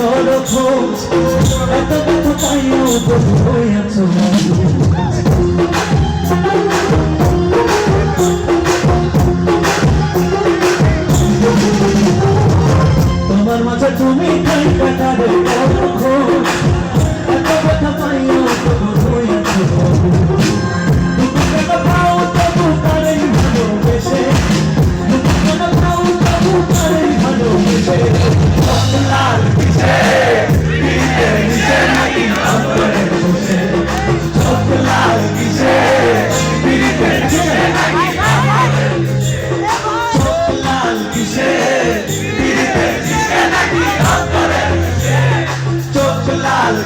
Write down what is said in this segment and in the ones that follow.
করো খোঁজ এত কথা পাইও বধু হইয়াছ তোমার মাঝে তুমি খাই কাটারে করো খোঁজ এত কথা পাইও বধু হইয়াছ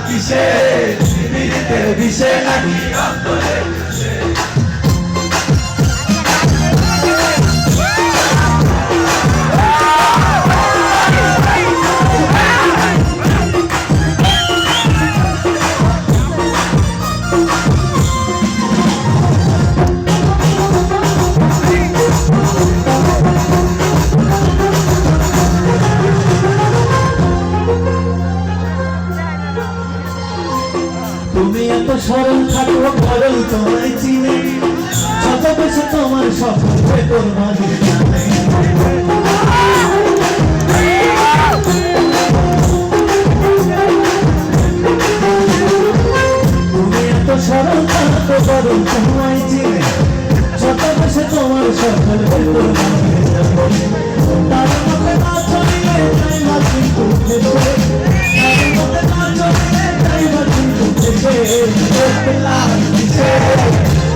কিসে বিরিতে বিষে নাকি অন্তরে তুমি এত সরল থাকো বরং তোমায় চিনে শত বেশি তোমার স্বপ্ন ভেতর মাঝে জানে তুমি এত সরল থাকো বরং তোমায় চিনে শত বেশি তোমার স্বপ্ন ভেতর মাঝে জানে তার মধ্যে না চলিলে তাই মাঝে উঠে তার মধ্যে না চলিলে তাই মাঝে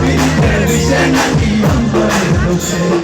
Vive, vive, naকি অন্তরে বসে